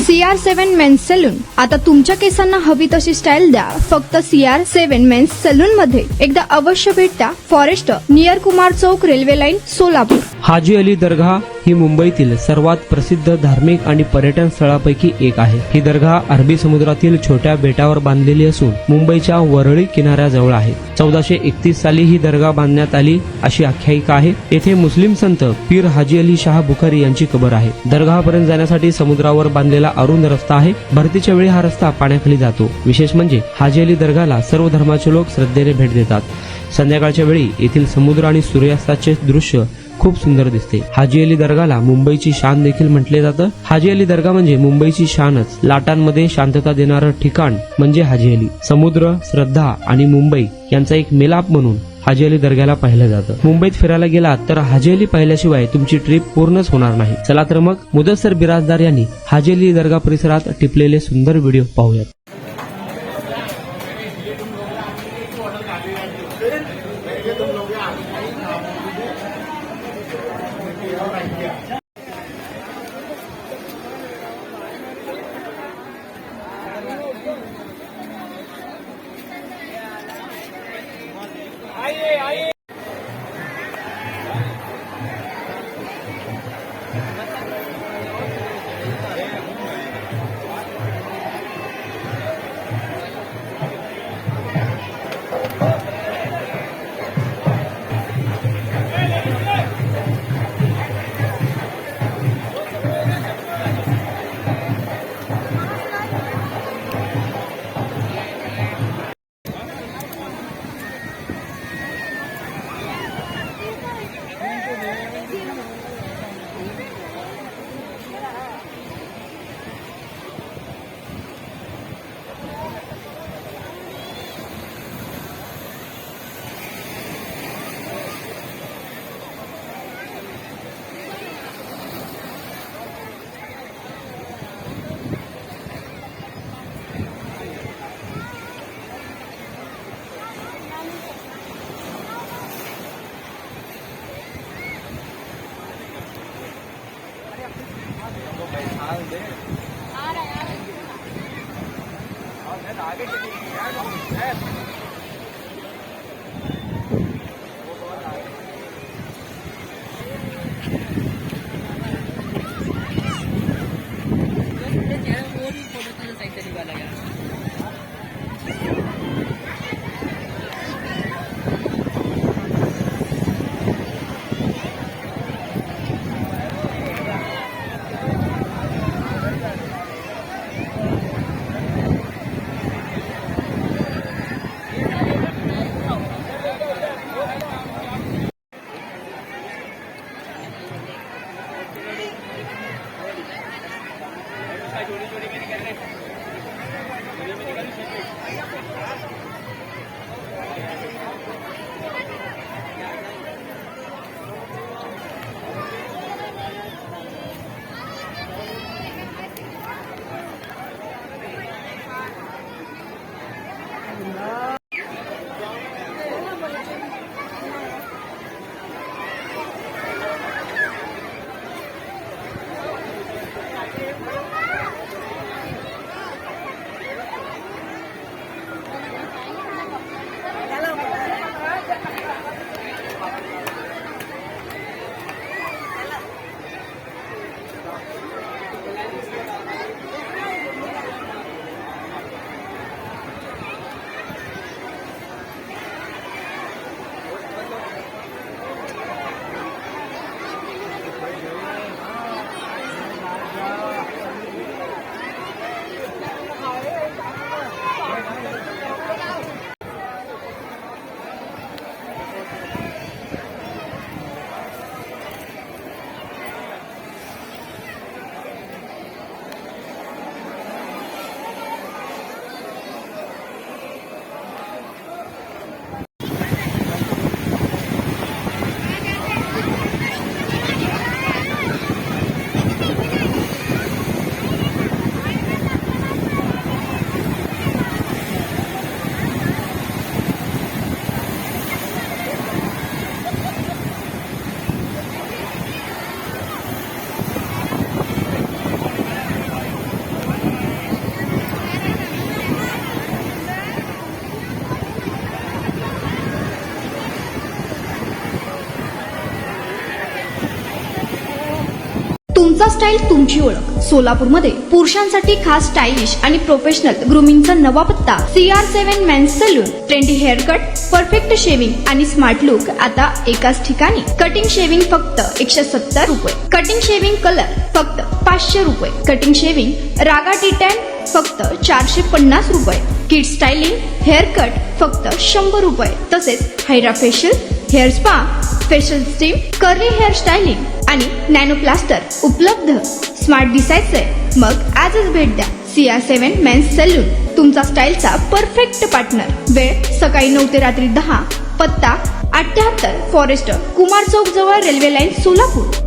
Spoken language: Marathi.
CR7 men's salon. आता तुमच्या केसांना हवी तशी स्टाईल द्या फक्त CR7 मेन्स सलून मध्ये. एकदा अवश्य भेट द्या. फॉरेस्ट नियर कुमार चौक, रेल्वे लाईन, सोलापूर. हाजी अली दर्गा ही मुंबईतील सर्वात प्रसिद्ध धार्मिक आणि पर्यटन स्थळापैकी एक आहे. ही दर्गा अरबी समुद्रातील छोट्या बेटावर बांधलेली असून मुंबईच्या वरळी किनाऱ्याजवळ आहे. 1431 साली ही दर्गा बांधण्यात आली अशी आख्यायिका आहे. येथे मुस्लिम संत पीर हाजी अली शाह बुखारी यांची कबर आहे. दर्गापर्यंत जाण्यासाठी समुद्रावर बांधलेला अरुंद रस्ता आहे. भरतीच्या वेळी हा रस्ता पाण्याखाली जातो. विशेष म्हणजे हाजी अली दर्गाला सर्व धर्माचे लोक श्रद्धेने भेट देतात. संध्याकाळच्या वेळी येथील समुद्र आणि सूर्यास्ताचे दृश्य खूप सुंदर दिसते. हाजी अली दर्गाला मुंबईची शान देखील म्हटले जातं. हाजी अली दर्गा म्हणजे मुंबईची शानच. लाटांमध्ये शांतता देणारं ठिकाण म्हणजे हाजी अली. समुद्र, श्रद्धा आणि मुंबई यांचा एक मिलाप म्हणून हाजी अली दर्ग्याला पाहिलं जातं. मुंबईत फिरायला गेलात तर हाजी अली पाहिल्याशिवाय तुमची ट्रिप पूर्णच होणार नाही. चला तर मग मुदस्सर बिराजदार यांनी हाजी अली दर्गा परिसरात टिपलेले सुंदर व्हिडिओ पाहूयात. तुमचा स्टाईल तुमची ओळख. सोलापूरमध्ये पुरुषांसाठी खास स्टायलिश आणि प्रोफेशनल ग्रूमिंगचा नवा पत्ता CR7 men's salon. Trendy hair cut, perfect shaving आणि स्मार्ट लुक आता एकाच ठिकाणी. कटिंग शेविंग फक्त 170 रुपये. कटिंग शेविंग कलर फक्त 500 रुपये. कटिंग शेविंग रागा टी10 फक्त 450 रुपये. किड स्टायलिंग हेअर कट फक्त 100 रुपये. तसेच hydra facial, hair spa, facial steam, curly hair styling आणि नॅनो प्लास्टर उपलब्ध. स्मार्ट दिसायचंय मग आजच भेट द्या CR7 मेन्स सलून, तुमचा स्टाईलचा परफेक्ट पार्टनर. वेळ सकाळी 9 ते रात्री 10. पत्ता 78 फॉरेस्ट कुमार चौक जवळ रेल्वे लाईन सोलापूर.